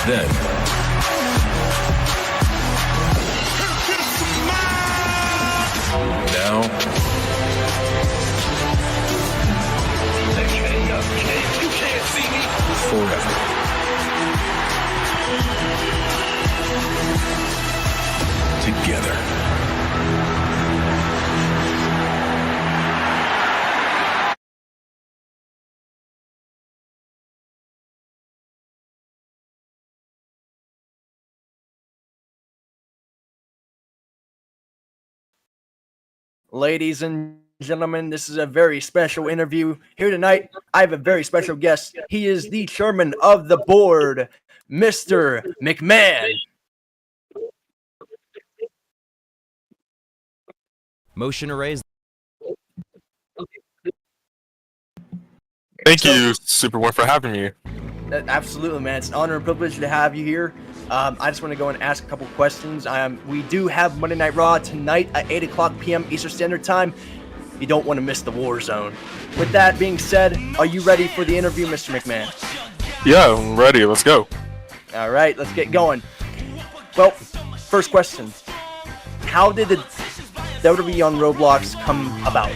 Then, now, You can't see me. forever. Together. Ladies and gentlemen, this is a very special interview. Here tonight, I have a very special guest. He is the chairman of the board, Mr. McMahon. Motion to raise. Thank you, SUPERWIND, for having me. Absolutely, man. It's an honor and privilege to have you here. I just want to go and ask a couple questions. We do have Monday Night Raw tonight at 8 o'clock p.m. Eastern Standard Time. You don't want to miss the War Zone. With that being said, are you ready for the interview, Mr. McMahon? Yeah, I'm ready. Let's go. All right, let's get going. Well, first question. How did the WWE on Roblox come about?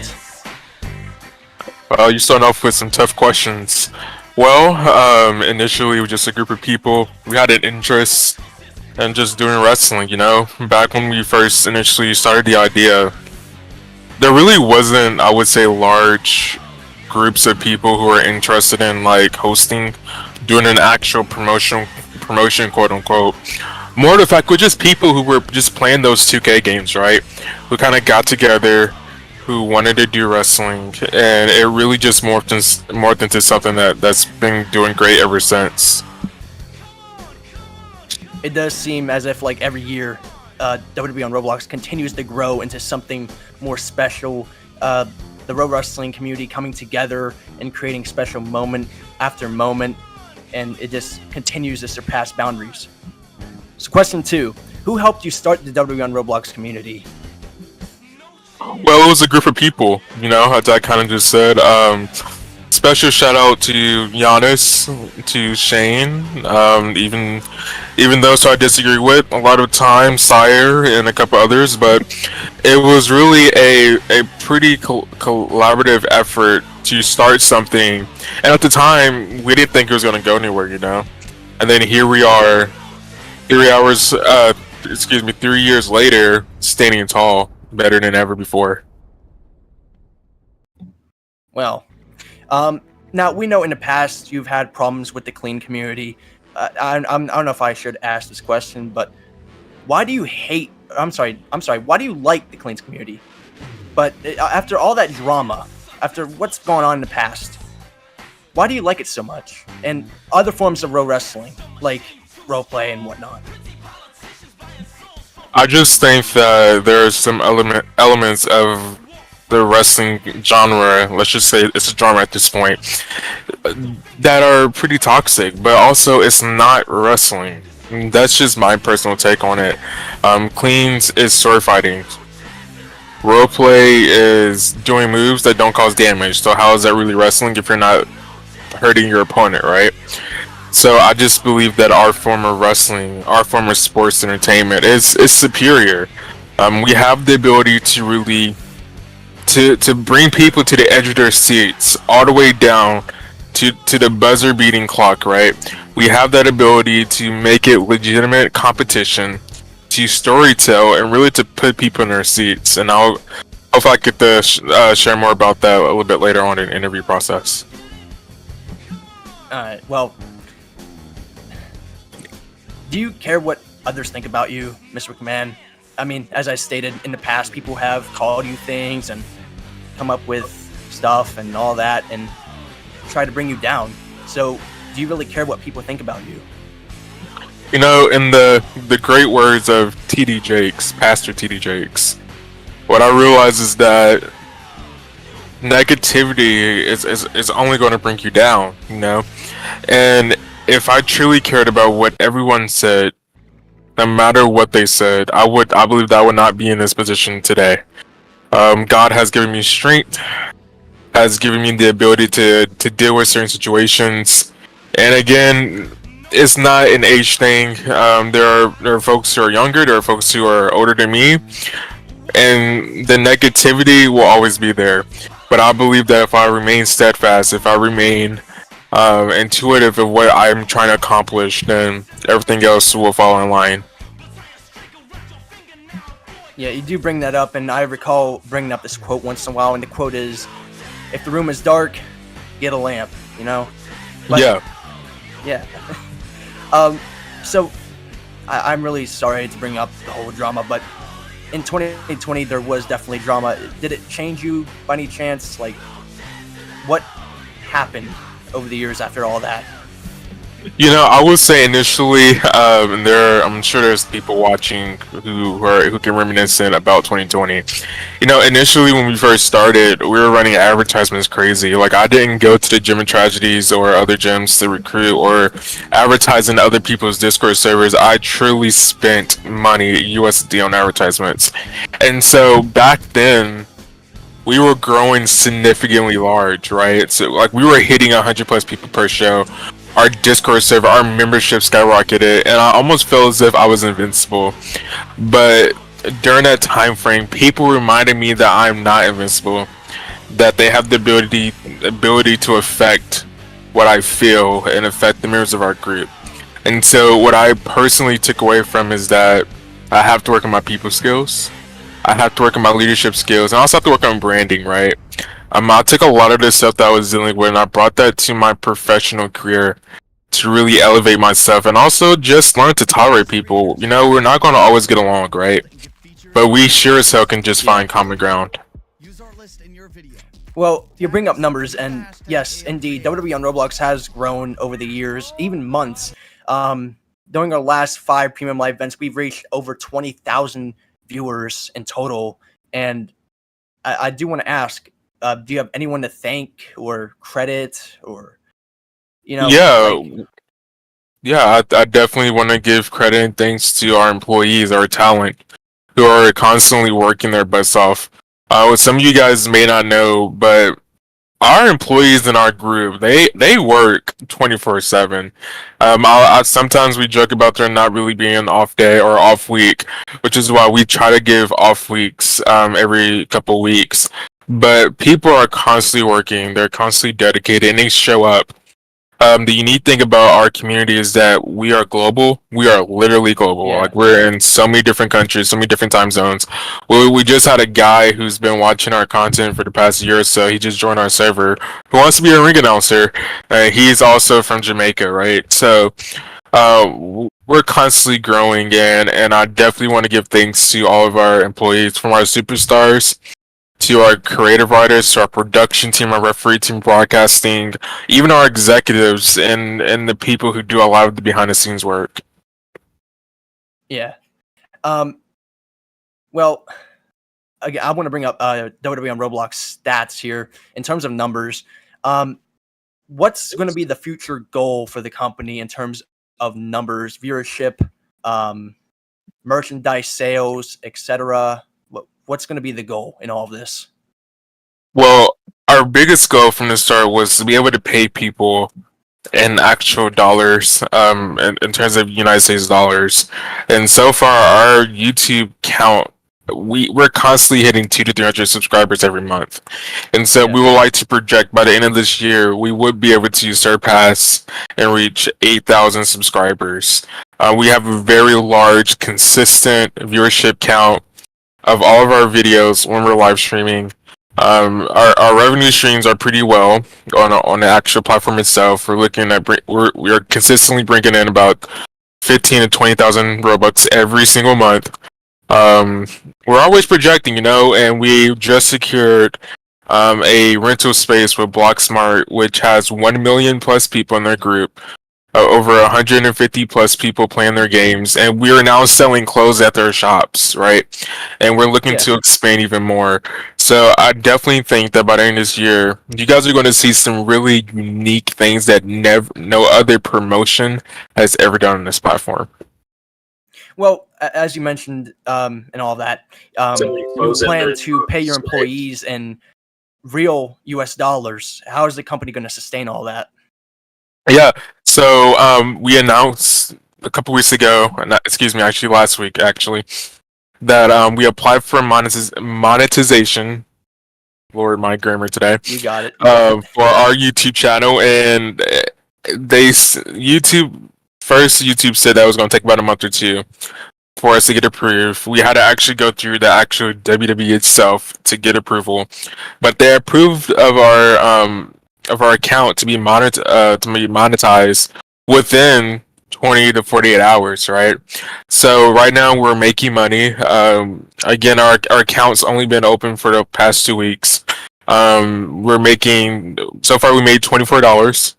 You start off with some tough questions. Well, initially, it was just a group of people. We had an interest in just doing wrestling, you know? Back when we first initially started the idea, there really wasn't, I would say, large groups of people who were interested in, like, hosting, doing an actual promotion, quote unquote. More of the fact, we're just people who were just playing those 2K games, right? Who kind of got together, who wanted to do wrestling, and it really just morphed into something that's been doing great ever since. It does seem as if, like, every year, WWE on Roblox continues to grow into something more special. The Pro Wrestling community coming together and creating special moment after moment, and it just continues to surpass boundaries. So question 2, who helped you start the WWE on Roblox community? Well, it was a group of people, you know, as I kind of just said. Special shout out to Giannis, to Shane, even those who I disagree with a lot of times, Sire and a couple others, but it was really a pretty collaborative effort to start something, and at the time we didn't think it was going to go anywhere, you know. And then here we are, 3 years later, standing tall, better than ever before. Well, now we know in the past you've had problems with the clean community. I don't know if I should ask this question, but why do you hate? I'm sorry. Why do you like the cleans community? But after all that drama, after what's going on in the past, why do you like it so much? And other forms of pro wrestling, like role play and whatnot. I just think that there are some elements of the wrestling genre, let's just say it's a genre at this point, that are pretty toxic, but also it's not wrestling. That's just my personal take on it. Cleans is sword fighting. Roleplay is doing moves that don't cause damage, so how is that really wrestling if you're not hurting your opponent, right? So I just believe that our form of wrestling, our form of sports entertainment is superior. We have the ability to really to bring people to the edge of their seats, all the way down to the buzzer beating clock, right? We have that ability to make it legitimate competition, to storytell, and really to put people in their seats. And I'll if I get to share more about that a little bit later on in the interview process. Well, do you care what others think about you, Mr. McMahon? I mean, as I stated in the past, people have called you things and come up with stuff and all that and try to bring you down. So, do you really care what people think about you? You know, in the great words of TD Jakes, Pastor TD Jakes, what I realize is that negativity is only going to bring you down, you know? And if I truly cared about what everyone said, no matter what they said, I believe that I would not be in this position today. God has given me strength, has given me the ability to deal with certain situations, and again, it's not an age thing. There are folks who are younger, there are folks who are older than me, and the negativity will always be there. But I believe that if I remain steadfast, if I remain intuitive of what I'm trying to accomplish, then everything else will fall in line. Yeah, you do bring that up, and I recall bringing up this quote once in a while, and the quote is, "If the room is dark, get a lamp." You know? But, Yeah. Yeah. So I'm really sorry to bring up the whole drama, but in 2020 there was definitely drama. Did it change you by any chance? Like, what happened over the years after all that? You know, I would say initially, I'm sure there's people watching who can reminiscent about 2020. You know, initially when we first started, we were running advertisements crazy. Like, I didn't go to the Gym of Tragedies or other gyms to recruit or advertise in other people's Discord servers. I truly spent money, USD, on advertisements. And so back then, we were growing significantly large, right? So, like, we were hitting 100 plus people per show. Our Discord server, our membership skyrocketed, and I almost felt as if I was invincible. But during that time frame, people reminded me that I'm not invincible, that they have the ability to affect what I feel and affect the members of our group. And so what I personally took away from is that I have to work on my people skills. I have to work on my leadership skills, and I also have to work on branding, right? I took a lot of the stuff that I was dealing with, and I brought that to my professional career to really elevate myself, and also just learn to tolerate people. You know, we're not going to always get along, right? But we sure as hell can just find common ground. Well, you bring up numbers, and yes, indeed, WWE on Roblox has grown over the years, even months. During our last 5 premium live events, we've reached over 20,000 viewers in total, and I do want to ask, do you have anyone to thank or credit, or, you know? Yeah, I definitely want to give credit and thanks to our employees, our talent, who are constantly working their butts off. What some of you guys may not know, but our employees in our group, they work 24/7. Sometimes we joke about there not really being an off day or off week, which is why we try to give off weeks every couple weeks. But people are constantly working, they're constantly dedicated, and they show up. The unique thing about our community is that we are global. We are literally global. Yeah. Like, we're in so many different countries, so many different time zones. We just had a guy who's been watching our content for the past year or so. He just joined our server, who wants to be a ring announcer. He's also from Jamaica, right? So we're constantly growing, and I definitely want to give thanks to all of our employees, from our superstars to our creative writers, to our production team, our referee team, broadcasting, even our executives, and the people who do a lot of the behind the scenes work. Yeah. Well, again, I want to bring up WWE on Roblox stats here in terms of numbers. What's going to be the future goal for the company in terms of numbers, viewership, merchandise sales, etc.? What's going to be the goal in all of this? Well, our biggest goal from the start was to be able to pay people in actual dollars, in terms of United States dollars. And so far, our YouTube count, we're constantly hitting 200 to 300 subscribers every month. And so we would like to project by the end of this year, we would be able to surpass and reach 8,000 subscribers. We have a very large, consistent viewership count of all of our videos when we're live streaming. Our revenue streams are pretty well on the actual platform itself. We're looking at we are consistently bringing in about 15 to 20,000 Robux every single month. We're always projecting, you know, and we just secured a rental space with BlockSmart, which has 1 million plus people in their group. Over 150 plus people playing their games, and we are now selling clothes at their shops, right? And we're looking to expand even more. So I definitely think that by the end of this year, you guys are going to see some really unique things that no other promotion has ever done on this platform. Well, as you mentioned, and all that, you plan to pay your employees in real US dollars. How is the company going to sustain all that? Yeah, So we announced a couple weeks ago, not, excuse me, actually last week, actually, that we applied for monetization. Lord, my grammar today. You got it. For our YouTube channel, and YouTube said that it was going to take about a month or two for us to get approved. We had to actually go through the actual WWE itself to get approval, but they approved of our account to be monetized within 20 to 48 hours, right? So right now we're making money. Again, our account's only been open for the past 2 weeks. We're making, so far we made $24.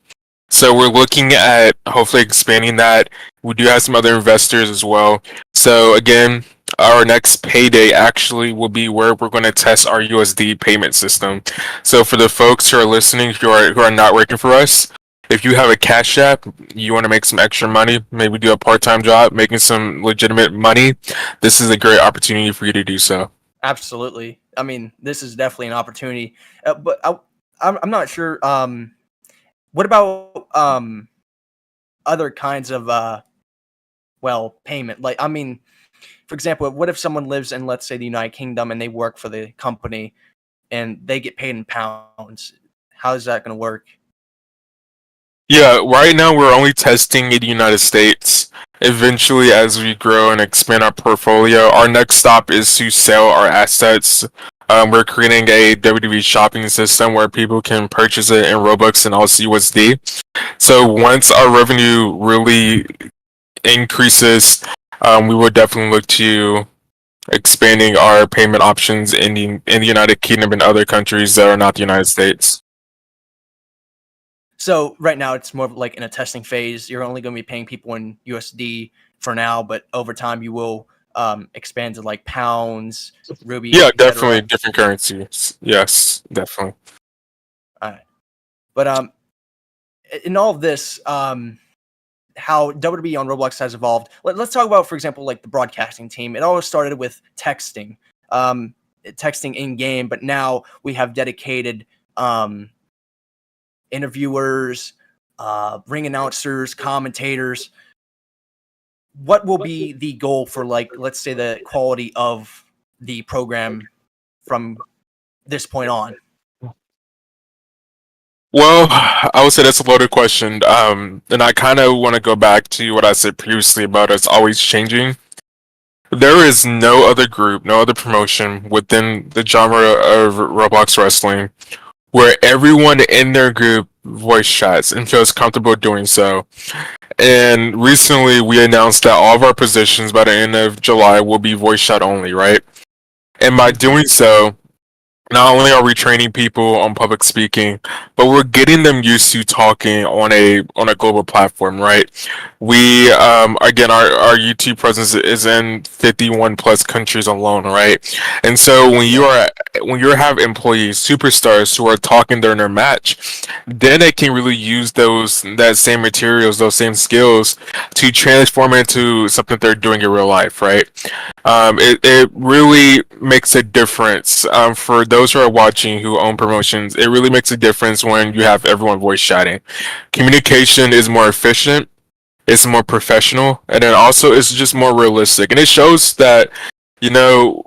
So we're looking at hopefully expanding that. We do have some other investors as well. So again, our next payday actually will be where we're going to test our USD payment system. So for the folks who are listening who are not working for us, if you have a Cash App, you want to make some extra money, maybe do a part-time job, making some legitimate money, this is a great opportunity for you to do so. Absolutely. I mean, this is definitely an opportunity. But I'm not sure. What about other kinds of payment? Like, I mean, for example, what if someone lives in, let's say, the United Kingdom and they work for the company and they get paid in pounds? How is that going to work? Yeah, right now we're only testing in the United States. Eventually, as we grow and expand our portfolio, our next stop is to sell our assets. We're creating a WWE shopping system where people can purchase it in Robux and also USD. So once our revenue really increases, we will definitely look to expanding our payment options in the United Kingdom and other countries that are not the United States. So right now it's more of like in a testing phase. You're only going to be paying people in USD for now, but over time you will expand to like pounds, ruby. Yeah, definitely different currencies. Yes, definitely. All right. But in all of this, how WWE on Roblox has evolved. Let's talk about, for example, like the broadcasting team. It all started with texting, texting in game, but now we have dedicated interviewers, ring announcers, commentators. What will be the goal for, like, let's say, the quality of the program from this point on? Well, I would say that's a loaded question. And I kind of want to go back to what I said previously about us always changing. There is no other group, no other promotion within the genre of Roblox wrestling where everyone in their group voice chats and feels comfortable doing so. And recently we announced that all of our positions by the end of July will be voice chat only, right? And by doing so, not only are we training people on public speaking, but we're getting them used to talking on a global platform, right? We again, our YouTube presence is in 51 plus countries alone, right? And so when you have employees, superstars who are talking during their match, then they can really use that same materials, those same skills to transform into something they're doing in real life, right? It really makes a difference for those who are watching who own promotions. It really makes a difference when you have everyone voice chatting. Communication is more efficient, it's more professional, and then also it's just more realistic. And it shows that, you know,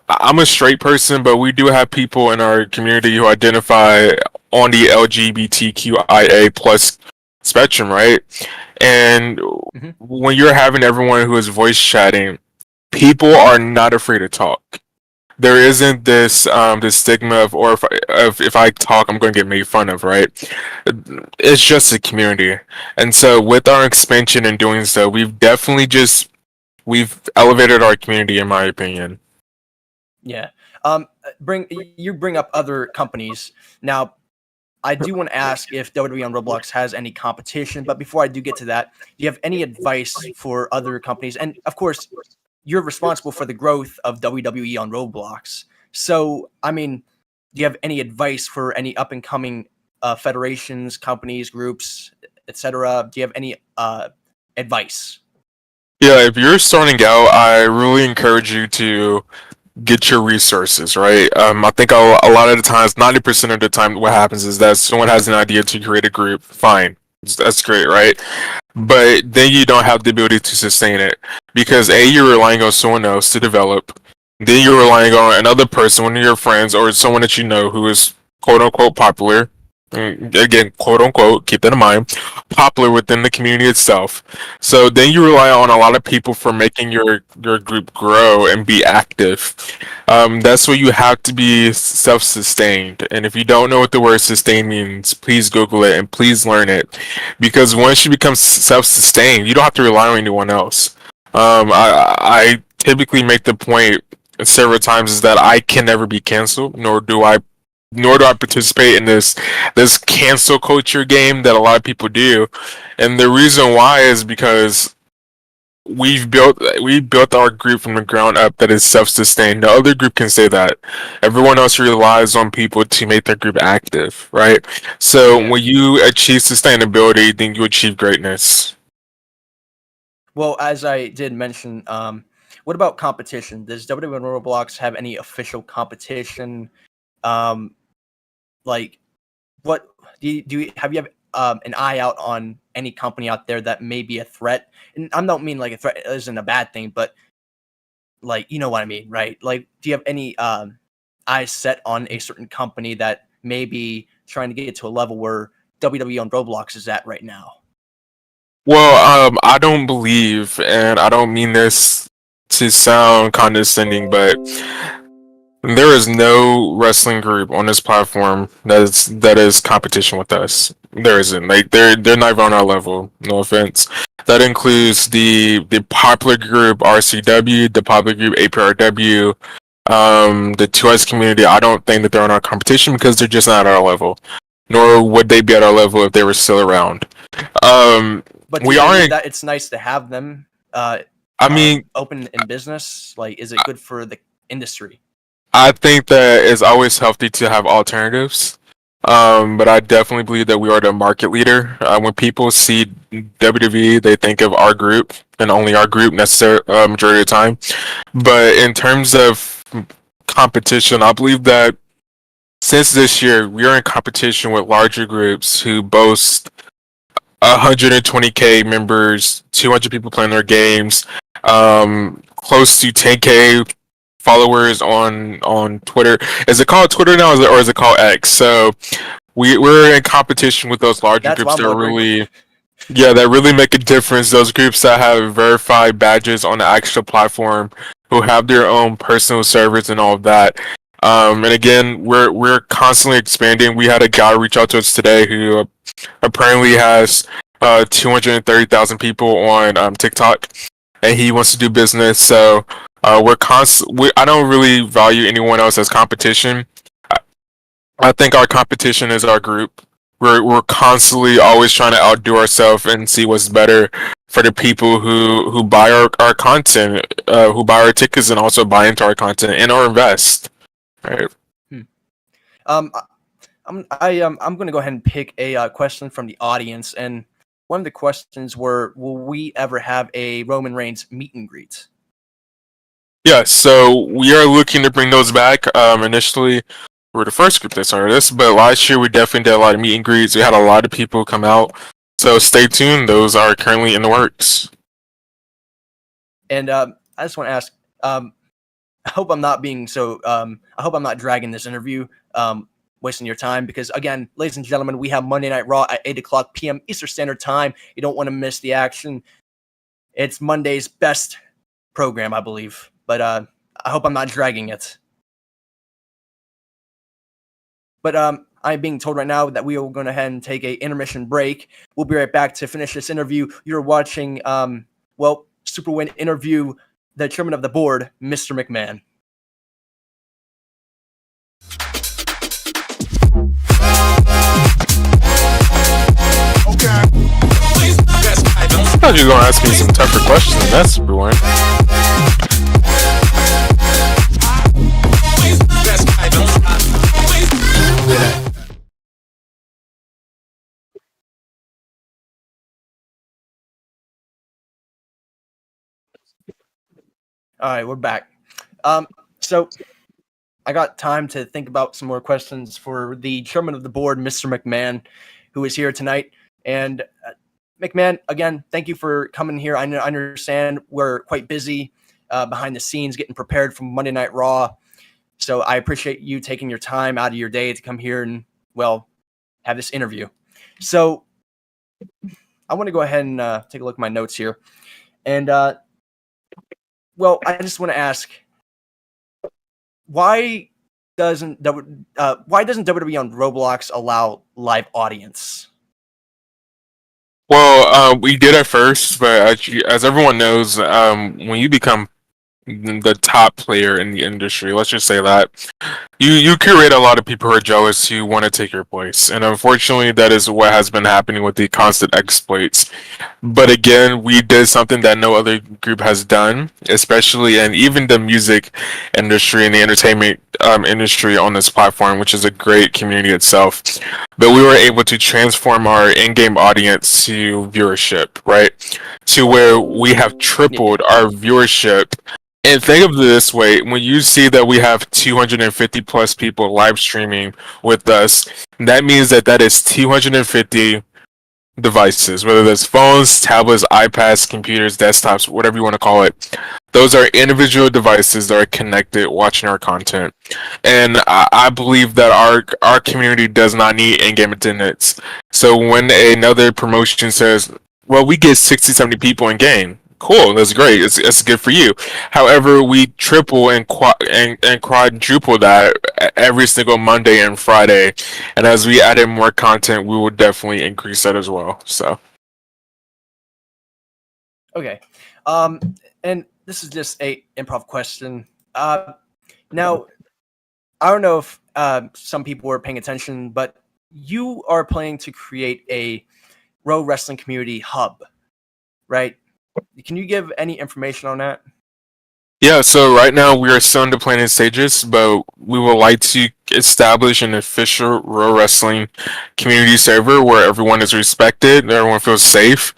I'm a straight person, but we do have people in our community who identify on the LGBTQIA plus spectrum, right? And when you're having everyone who is voice chatting, people are not afraid to talk. There isn't this stigma of, or if I talk, I'm going to get made fun of, right? It's just a community, and so with our expansion and doing so, we've elevated our community, in my opinion. Yeah. You bring up other companies. Now, I do want to ask if WWE on Roblox has any competition, but before I do get to that, do you have any advice for other companies? And of course, you're responsible for the growth of WWE on Roblox. So, I mean, do you have any advice for any up and coming federations, companies, groups, etc.? Do you have any advice? Yeah, if you're starting out, I really encourage you to get your resources, right? I think a lot of the times, 90% of the time, what happens is that someone has an idea to create a group. Fine, That's great, right? But then you don't have the ability to sustain it because A, you're relying on someone else to develop. Then you're relying on another person, one of your friends, or someone that you know who is quote unquote popular. Again, quote unquote, keep that in mind, popular within the community itself. So then you rely on a lot of people for making your group grow and be active. That's where you have to be self-sustained. And if you don't know what the word sustain means, please Google it and please learn it. Because once you become self-sustained, you don't have to rely on anyone else. I typically make the point several times is that I can never be canceled, nor do I participate in this cancel culture game that a lot of people do. And the reason why is because we built our group from the ground up that is self-sustained. No other group can say that. Everyone else relies on people to make their group active, right? So when you achieve sustainability, then you achieve greatness. Well, as I did mention, what about competition? Does WWE and Roblox have any official competition? Um, like, what do you have an eye out on any company out there that may be a threat? And I don't mean like a threat isn't a bad thing, but like you know what I mean, right? Like, do you have any eyes set on a certain company that may be trying to get to a level where WWE on Roblox is at right now? Well, I don't believe, and I don't mean this to sound condescending, but there is no wrestling group on this platform that is competition with us. There isn't. Like they're not even on our level. No offense. That includes the popular group RCW, the popular group APRW, the 2S community. I don't think that they're on our competition because they're just not at our level. Nor would they be at our level if they were still around. But We are in. that it's nice to have them I mean, open in business. Like, is it good for the industry? I think that it's always healthy to have alternatives. But I definitely believe that we are the market leader. When people see WWE, they think of our group and only our group necessarily majority of the time. But in terms of competition, I believe that since this year, we are in competition with larger groups who boast 120K members, 200 people playing their games, close to 10K followers on Twitter. Is it called Twitter now, or is it called X? So we're in competition with those larger That's groups what I'm that wondering. really, yeah, that really make a difference. Those groups that have verified badges on the actual platform, who have their own personal servers and all of that. And again, we're constantly expanding. We had a guy reach out to us today who apparently has 230,000 people on TikTok, and he wants to do business. So I don't really value anyone else as competition. I think our competition is our group. We're constantly always trying to outdo ourselves and see what's better for the people who buy our content, who buy our tickets and also buy into our content and or invest. Right. Um, I'm going to go ahead and pick a question from the audience, and one of the questions were, will we ever have a Roman Reigns meet and greet? Yeah, so we are looking to bring those back. Initially, we were the first group that started this, but last year we definitely did a lot of meet and greets. We had a lot of people come out, so stay tuned. Those are currently in the works. And I just want to ask, I hope I'm not being so. I hope I'm not dragging this interview, wasting your time. Because again, ladies and gentlemen, we have Monday Night Raw at 8:00 p.m. Eastern Standard Time. You don't want to miss the action. It's Monday's best program, I believe. But I hope I'm not dragging it. But I'm being told right now that we are going to ahead and take a intermission break. We'll be right back to finish this interview. You're watching, SuperWInd interview the chairman of the board, Mr. McMahon. I thought you were going to ask me some tougher questions than that, SuperWInd. All right, we're back. So I got time to think about some more questions for the chairman of the board, Mr. McMahon, who is here tonight. And McMahon, again, thank you for coming here. I understand we're quite busy behind the scenes getting prepared for Monday Night Raw. So I appreciate you taking your time out of your day to come here and, well, have this interview. So I want to go ahead and take a look at my notes here. And, well, I just want to ask, why doesn't WWE on Roblox allow live audience? Well, we did at first, but as everyone knows, when you become the top player in the industry, let's just say that, you curate a lot of people who are jealous who want to take your place, and unfortunately, that is what has been happening with the constant exploits. But again, we did something that no other group has done, especially and even the music industry and the entertainment industry on this platform, which is a great community itself. But we were able to transform our in-game audience to viewership, right? To where we have tripled our viewership. And think of it this way, when you see that we have 250 plus people live streaming with us, that means that is 250 devices, whether that's phones, tablets, iPads, computers, desktops, whatever you want to call it. Those are individual devices that are connected watching our content. And I believe that our community does not need in-game attendance. So when another promotion says, well, we get 60, 70 people in game, cool, that's great. It's good for you. However, we triple and quadruple that every single Monday and Friday, and as we add in more content, we will definitely increase that as well. So, Okay, and this is just a improv question. Now, I don't know if some people are paying attention, but you are planning to create a Pro Wrestling Community Hub, right? Can you give any information on that? yeah, so right now we are still in the planning stages, but we would like to establish an official Raw Wrestling community server where everyone is respected, everyone feels safe.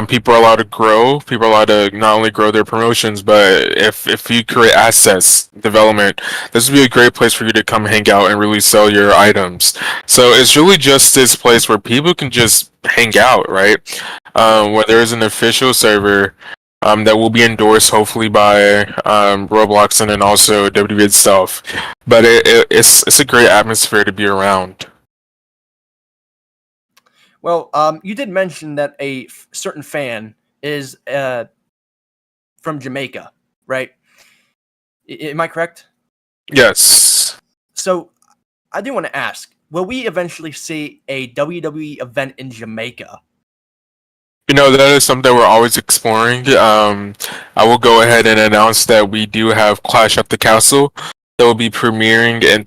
People are allowed to grow. People are allowed to not only grow their promotions, but if you create assets development, this would be a great place for you to come hang out and really sell your items. So it's really just this place where people can just hang out, right? Where there is an official server that will be endorsed hopefully by Roblox and then also WWE itself. But it's a great atmosphere to be around. Well, you did mention that a certain fan is from Jamaica, right? Am I correct? Yes. So I do want to ask, will we eventually see a WWE event in Jamaica? You know, that is something we're always exploring. I will go ahead and announce that we do have Clash at the Castle that will be premiering in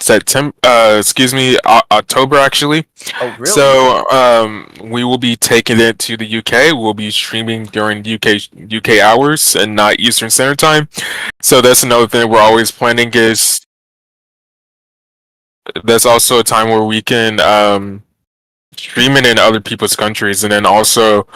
October actually. Oh, really? So, we will be taking it to the UK. We'll be streaming during UK hours and not Eastern Standard Time. So that's another thing we're always planning is that's also a time where we can stream it in other people's countries, and then also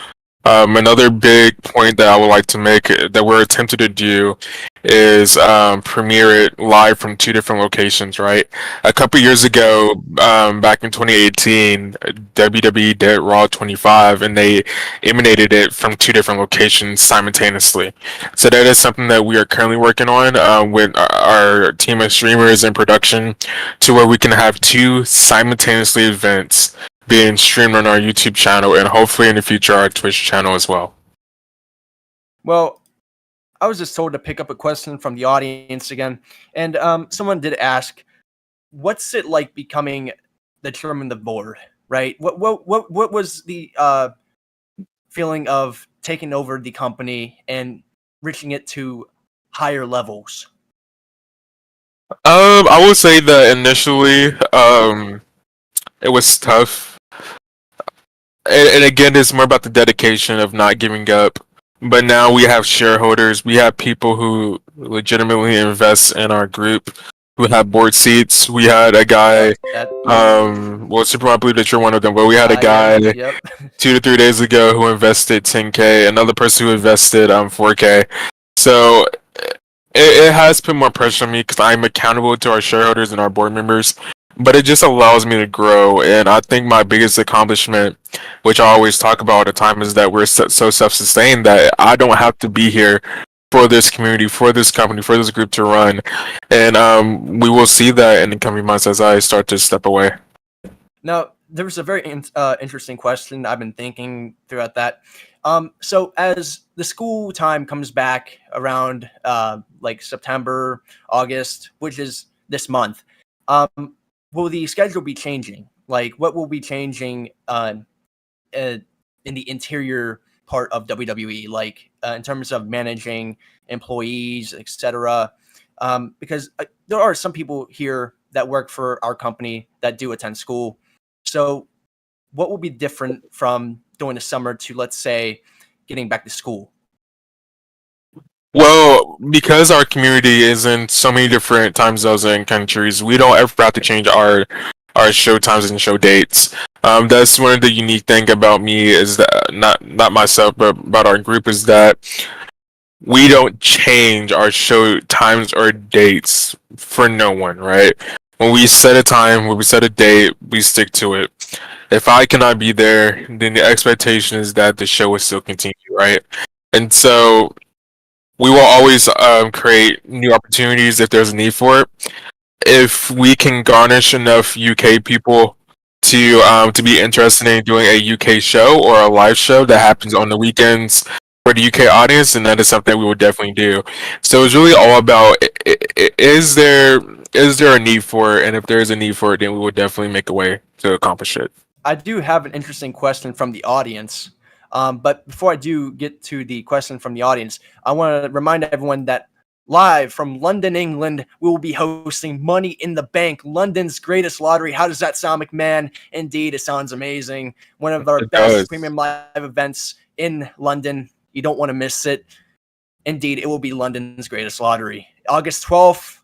another big point that I would like to make that we're attempting to do is premiere it live from two different locations, right? A couple years ago, back in 2018, WWE did Raw 25, and they emanated it from two different locations simultaneously. So that is something that we are currently working on with our team of streamers and production to where we can have two simultaneously events being streamed on our YouTube channel and hopefully in the future our Twitch channel as well. Well, I was just told to pick up a question from the audience again, and someone did ask, "What's it like becoming the chairman of the board?" Right? What was the feeling of taking over the company and reaching it to higher levels? I would say that initially, it was tough. And again, it's more about the dedication of not giving up. But now we have shareholders, we have people who legitimately invest in our group, who have board seats. We had a guy, well, Superman, I believe that you're one of them, but we had a guy Yep. 2 to 3 days ago who invested 10K, another person who invested 4K. So it has put more pressure on me because I'm accountable to our shareholders and our board members. but it just allows me to grow. And I think my biggest accomplishment, which I always talk about all the time, is that we're so self-sustained that I don't have to be here for this community, for this company, for this group to run. And we will see that in the coming months as I start to step away. Now, there was a very interesting question I've been thinking throughout that. So as the school time comes back around like September, August, which is this month, will the schedule be changing? Like, what will be changing in the interior part of WWE, like in terms of managing employees, etc.? Because there are some people here that work for our company that do attend school. So what will be different from during the summer to, let's say, getting back to school? Well, because our community is in so many different time zones and countries, we don't ever have to change our show times and show dates. That's one of the unique thing about me, is that not myself, but about our group, is that we don't change our show times or dates for no one, right? When we set a time, when we set a date, we stick to it. If I cannot be there, then the expectation is that the show will still continue, right? And so we will always create new opportunities if there's a need for it. If we can garnish enough UK people to be interested in doing a UK show or a live show that happens on the weekends for the UK audience, and that is something we would definitely do. So it's really all about, is there a need for it, and if there is a need for it, then we would definitely make a way to accomplish it. I do have an interesting question from the audience. But before I do get to the question from the audience, I want to remind everyone that live from London, England, we will be hosting Money in the Bank, London's greatest lottery. How does that sound, McMahon? Indeed, it sounds amazing. One of our best premium live events in London. You don't want to miss it. Indeed, it will be London's greatest lottery. August 12th,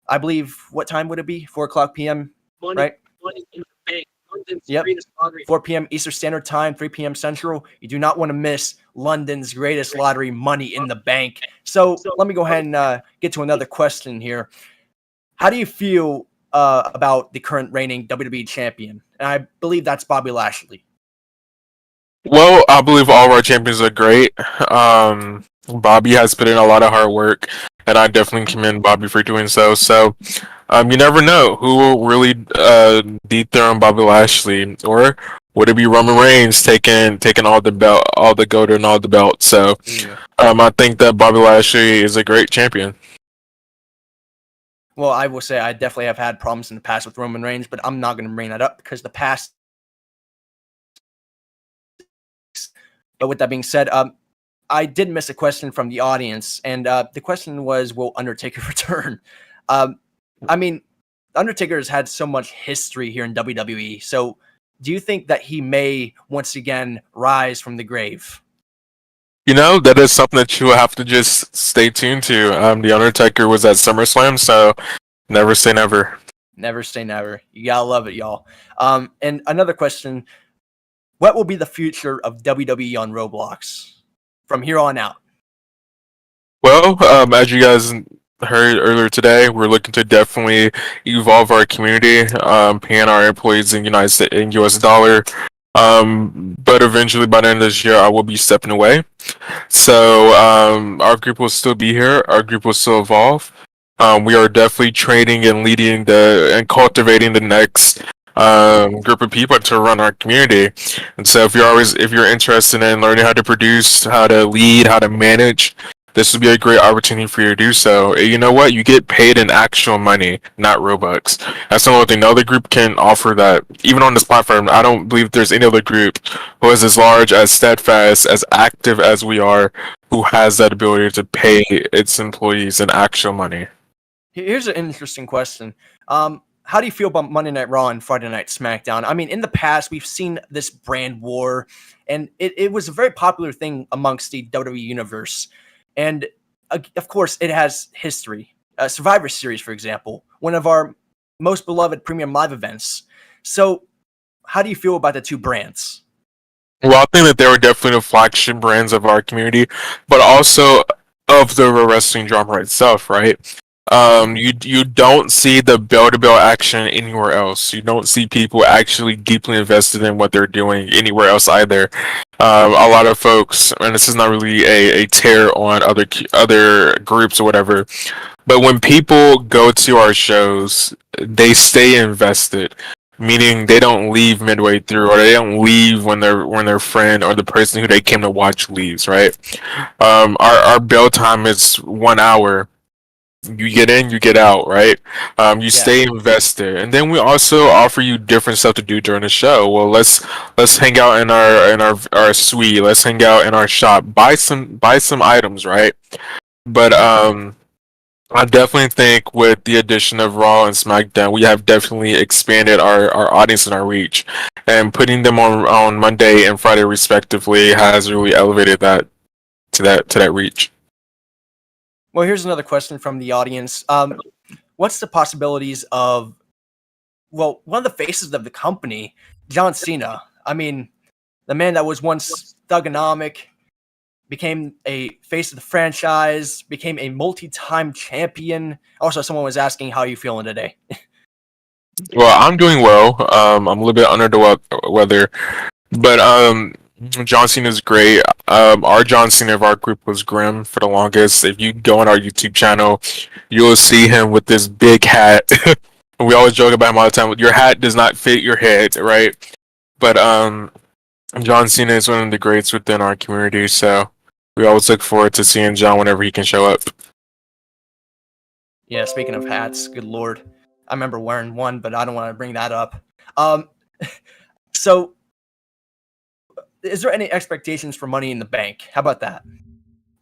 I believe. What time would it be? 4 o'clock p.m., right? Money in the Bank. London's Yep. greatest lottery. 4 p.m. Eastern Standard Time, 3 p.m. Central. You do not want to miss London's greatest lottery, Money in the Bank. So let me go ahead and get to another question here. How do you feel about the current reigning WWE champion? And I believe that's Bobby Lashley. Well, I believe all of our champions are great. Bobby has put in a lot of hard work, and I definitely commend Bobby for doing so. So, you never know who will really dethrone Bobby Lashley, or would it be Roman Reigns taking all the gold and all the belts? So, I think that Bobby Lashley is a great champion. Well, I will say I definitely have had problems in the past with Roman Reigns, but I'm not going to bring that up because the past. But with that being said, I did miss a question from the audience, and the question was, will Undertaker return? I mean, Undertaker has had so much history here in WWE, so do you think that he may once again rise from the grave? You know, that is something that you will have to just stay tuned to. The Undertaker was at SummerSlam, so never say never. Never say never. You gotta love it, y'all. And another question. What will be the future of WWE on Roblox from here on out? Well, as you guys heard earlier today, we're looking to definitely evolve our community, paying our employees in US dollar. But eventually, by the end of this year, I will be stepping away. So our group will still be here. Our group will still evolve. We are definitely training and leading and cultivating the next group of people to run our community. And so if you're interested in learning how to produce, how to lead, how to manage, this would be a great opportunity for you to do so. You know what? You get paid in actual money, not Robux. That's the only thing. No other group can offer that. Even on this platform, I don't believe there's any other group who is as large, as steadfast, as active as we are, who has that ability to pay its employees in actual money. Here's an interesting question. How do you feel about Monday Night Raw and Friday Night SmackDown? I mean, in the past, we've seen this brand war, and it was a very popular thing amongst the WWE universe. And, of course, it has history. Survivor Series, for example, one of our most beloved premium live events. So how do you feel about the two brands? Well, I think that they were definitely the flagship brands of our community, but also of the wrestling genre itself, right? You don't see the bell to bell action anywhere else. You don't see people actually deeply invested in what they're doing anywhere else either. A lot of folks, and this is not really a tear on other groups or whatever, but when people go to our shows, they stay invested. Meaning they don't leave midway through, or they don't leave when their friend or the person who they came to watch leaves. Right? Our bell time is 1 hour. You get in, you get out, right? You stay invested, and then we also offer you different stuff to do during the show. Well, let's hang out in our suite. Let's hang out in our shop. Buy some items, right? But I definitely think with the addition of Raw and SmackDown, we have definitely expanded our audience and our reach, and putting them on Monday and Friday respectively has really elevated that to that reach. Well, here's another question from the audience. What's the possibilities of, well, one of the faces of the company, John Cena? I mean, the man that was once thugonomic, became a face of the franchise, became a multi-time champion. Also, someone was asking, how are you feeling today? Well, I'm doing well. I'm a little bit under the weather, but John Cena is great. Our John Cena of our group was Grim for the longest. If you go on our YouTube channel, you'll see him with this big hat. We always joke about him all the time. Your hat does not fit your head, right? But John Cena is one of the greats within our community, so we always look forward to seeing John whenever he can show up. Yeah, speaking of hats, good lord. I remember wearing one, but I don't want to bring that up. So, is there any expectations for Money in the Bank? How about that?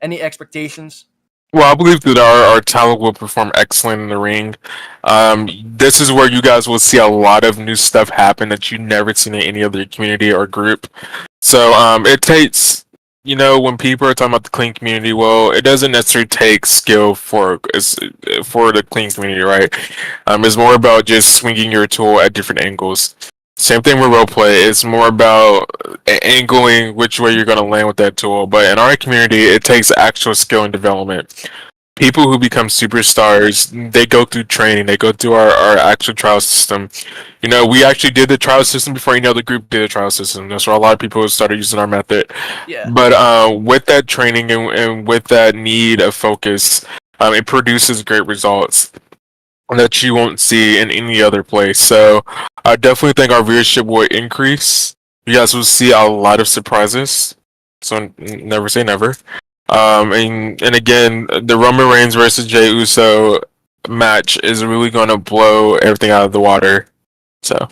Any expectations? Well, I believe that our talent will perform excellent in the ring. This is where you guys will see a lot of new stuff happen that you've never seen in any other community or group. So it takes, when people are talking about the clean community, well, it doesn't necessarily take skill for the clean community, right? It's more about just swinging your tool at different angles. Same thing with roleplay. It's more about angling which way you're going to land with that tool. But in our community, it takes actual skill and development. People who become superstars, they go through training. They go through our actual trial system. We actually did the trial system before any other group did the trial system. That's why a lot of people started using our method. Yeah. But with that training and with that need of focus, it produces great results that you won't see in any other place. So I definitely think our viewership will increase. You guys will see a lot of surprises. So never say never. And again, the Roman Reigns versus Jey Uso match is really going to blow everything out of the water. So.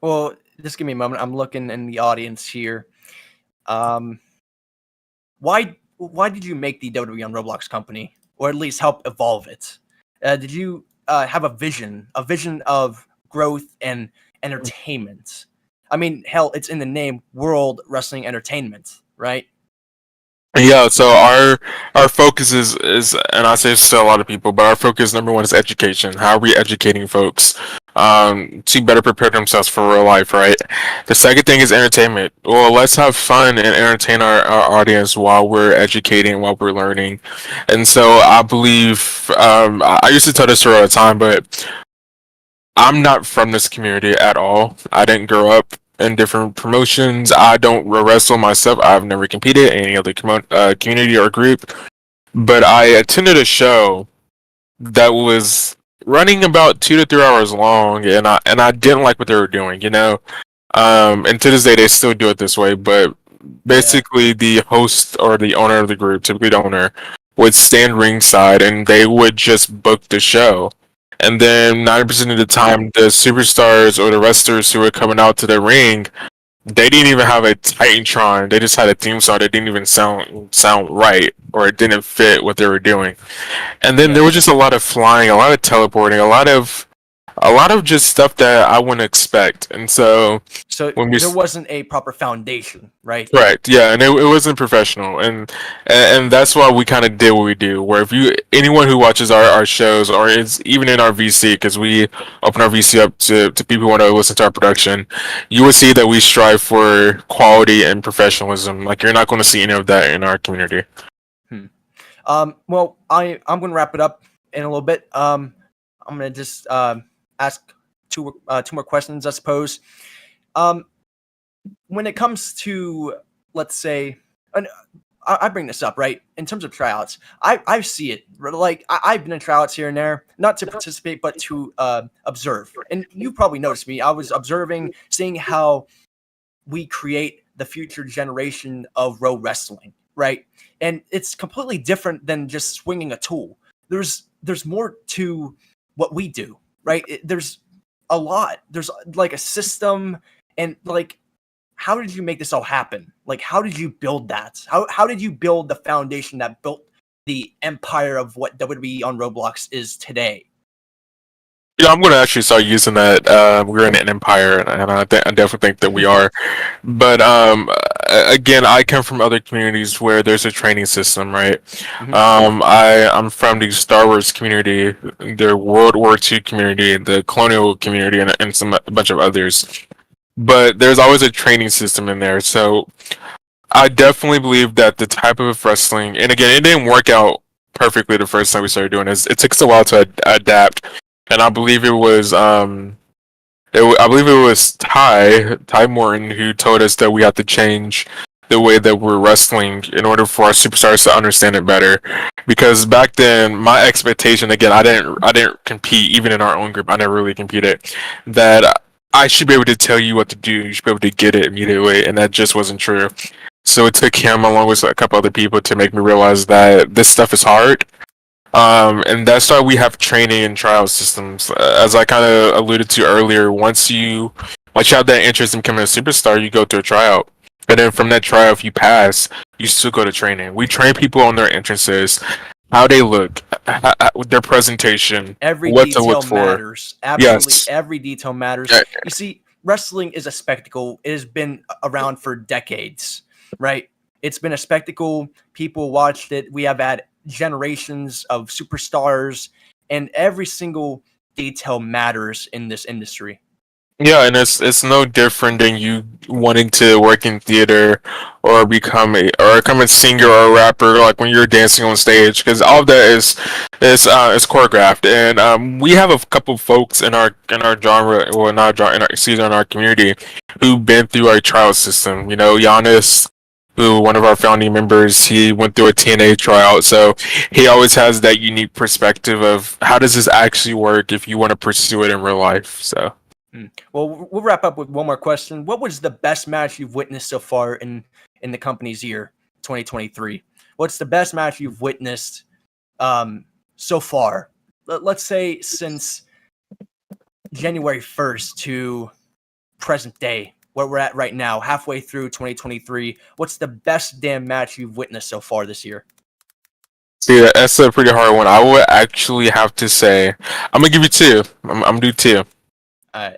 Well, just give me a moment. I'm looking in the audience here. Why did you make the WWE on Roblox company, or at least help evolve it? Did you have a vision of growth and entertainment? I mean, hell, it's in the name, World Wrestling Entertainment, right? Yeah, so our focus is, and I say this to a lot of people, but our focus number one is education. How are we educating folks to better prepare themselves for real life, right? The second thing is entertainment. Well, let's have fun and entertain our audience while we're educating, while we're learning. And so I believe, I used to tell this story all the time, but I'm not from this community at all. I didn't grow up in different promotions. I don't wrestle myself. I've never competed in any other community or group. But I attended a show that was running about 2 to 3 hours long, and I didn't like what they were doing, And to this day, they still do it this way. But basically, the host or the owner of the group, typically the owner, would stand ringside, and they would just book the show. And then 90% of the time, the superstars or the wrestlers who were coming out to the ring, they didn't even have a Titantron. They just had a theme song that didn't even sound right, or it didn't fit what they were doing. And then there was just a lot of flying, a lot of teleporting, a lot of just stuff that I wouldn't expect. And so when there wasn't a proper foundation, right? Correct. Yeah, and it wasn't professional, and that's why we kind of did what we do. Where if anyone who watches our shows, or is even in our VC, because we open our VC up to people who want to listen to our production, you will see that we strive for quality and professionalism. Like, you're not going to see any of that in our community. Well, I'm going to wrap it up in a little bit. I'm going to just ask two more questions, I suppose. When it comes to, let's say, and I bring this up, right? In terms of tryouts, I see it. Like, I've been in tryouts here and there, not to participate, but to observe. And you probably noticed me. I was observing, seeing how we create the future generation of pro wrestling, right? And it's completely different than just swinging a tool. There's more to what we do, right? There's a lot. There's like a system, and like, how did you make this all happen? Like, how did you build that? How did you build the foundation that built the empire of what WWE on Roblox is today? Yeah, I'm going to actually start using that. We're in an empire, and I definitely think that we are. But again, I come from other communities where there's a training system, right? Mhm. I'm from the Star Wars community, the World War II community, the colonial community, and a bunch of others. But there's always a training system in there. So I definitely believe that the type of wrestling, and again, it didn't work out perfectly the first time we started doing this. It took us a while to adapt, and I believe it was I believe it was Ty Morton who told us that we have to change the way that we're wrestling in order for our superstars to understand it better. Because back then, my expectation, again, I didn't compete even in our own group. I never really competed. That I should be able to tell you what to do. You should be able to get it immediately, and that just wasn't true. So it took him, along with a couple other people, to make me realize that this stuff is hard. And that's why we have training and trial systems. As I kind of alluded to earlier, once you have that interest in becoming a superstar, you go through a tryout. And then from that tryout, if you pass, you still go to training. We train people on their entrances, how they look, their presentation, Every what to detail look for. matters. Absolutely, Yes. every detail matters. Yeah. You see, wrestling is a spectacle. It has been around for decades, right? It's been a spectacle. People watched it. We have had generations of superstars, and every single detail matters in this industry. Yeah, and it's no different than you wanting to work in theater or become a singer or a rapper, like when you're dancing on stage, because all of that is choreographed. And we have a couple folks in our genre, well, not genre, in our community, who've been through our trial system. You know, Giannis, who one of our founding members, he went through a TNA tryout, so he always has that unique perspective of how does this actually work if you want to pursue it in real life. So. Well, we'll wrap up with one more question. What was the best match you've witnessed so far in the company's year, 2023? What's the best match you've witnessed so far? Let's say since January 1st to present day, where we're at right now, halfway through 2023. What's the best damn match you've witnessed so far this year? See, that's a pretty hard one. I would actually have to say, I'm gonna give you two. I'm gonna do two.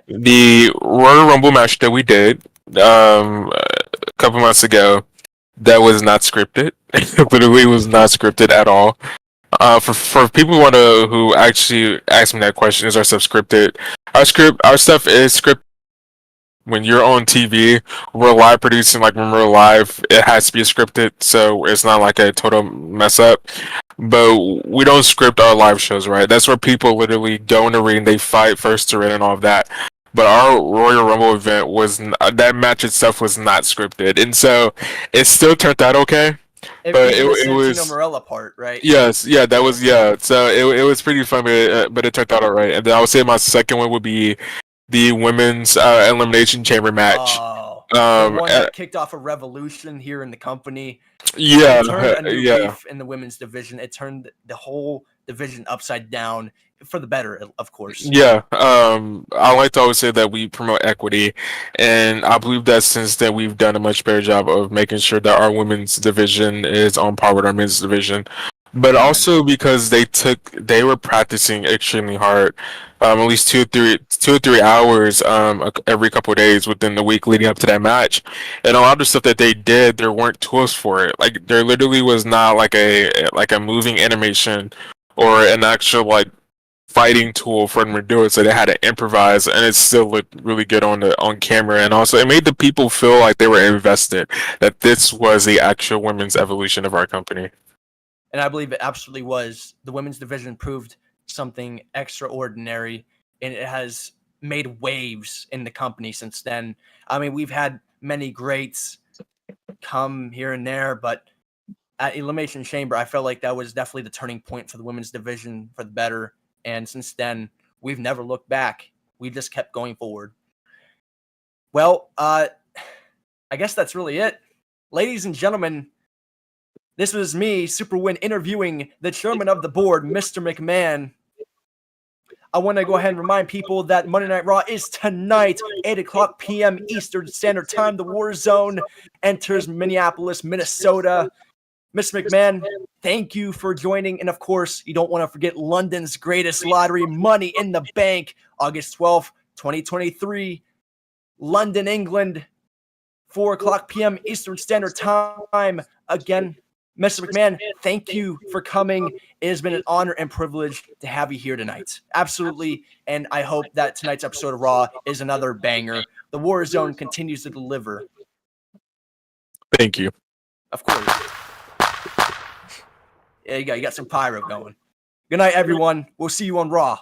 The Royal Rumble match that we did a couple months ago, that was not scripted. It literally was not scripted at all. For people who actually ask me that question, is our stuff scripted? Our stuff is scripted. When you're on TV, we're live producing. Like when we're live, it has to be scripted, so it's not like a total mess up. But we don't script our live shows, right? That's where people literally go in the ring, they fight first to win and all of that. But our Royal Rumble event that match itself was not scripted, and so it still turned out okay. But it was Santino Marella part, right? Yes, yeah, that was So it was pretty fun, but it turned out alright. And then I would say my second one would be the Women's Elimination Chamber match. Oh, the one that kicked off a revolution here in the company. Yeah, it turned a new leaf in the women's division. It turned the whole division upside down for the better, of course. Yeah, I like to always say that we promote equity, and I believe that since then we've done a much better job of making sure that our women's division is on par with our men's division. But also because they were practicing extremely hard, at least 2 or 3 hours every couple of days within the week leading up to that match, and a lot of stuff that they did, there weren't tools for it. Like there literally was not like a moving animation or an actual like fighting tool for them to do it, so they had to improvise, and it still looked really good on camera, and also it made the people feel like they were invested, that this was the actual women's evolution of our company. and I believe it absolutely was. The women's division proved something extraordinary, and it has made waves in the company since then. I mean, we've had many greats come here and there, but at Elimination Chamber, I felt like that was definitely the turning point for the women's division for the better. And since then, we've never looked back. We just kept going forward. Well, I guess that's really it. Ladies and gentlemen, this was me, SUPERWIND, interviewing the chairman of the board, Mr. McMahon. I want to go ahead and remind people that Monday Night Raw is tonight, 8 o'clock p.m. Eastern Standard Time. The War Zone enters Minneapolis, Minnesota. Mr. McMahon, thank you for joining. And of course, you don't want to forget London's greatest lottery, Money in the Bank, August 12th, 2023. London, England, 4 o'clock p.m. Eastern Standard Time. Again, Mr. McMahon, thank you for coming. It has been an honor and privilege to have you here tonight. Absolutely. And I hope that tonight's episode of Raw is another banger. The War Zone continues to deliver. Thank you. Of course. Yeah, you got some pyro going. Good night, everyone. We'll see you on Raw.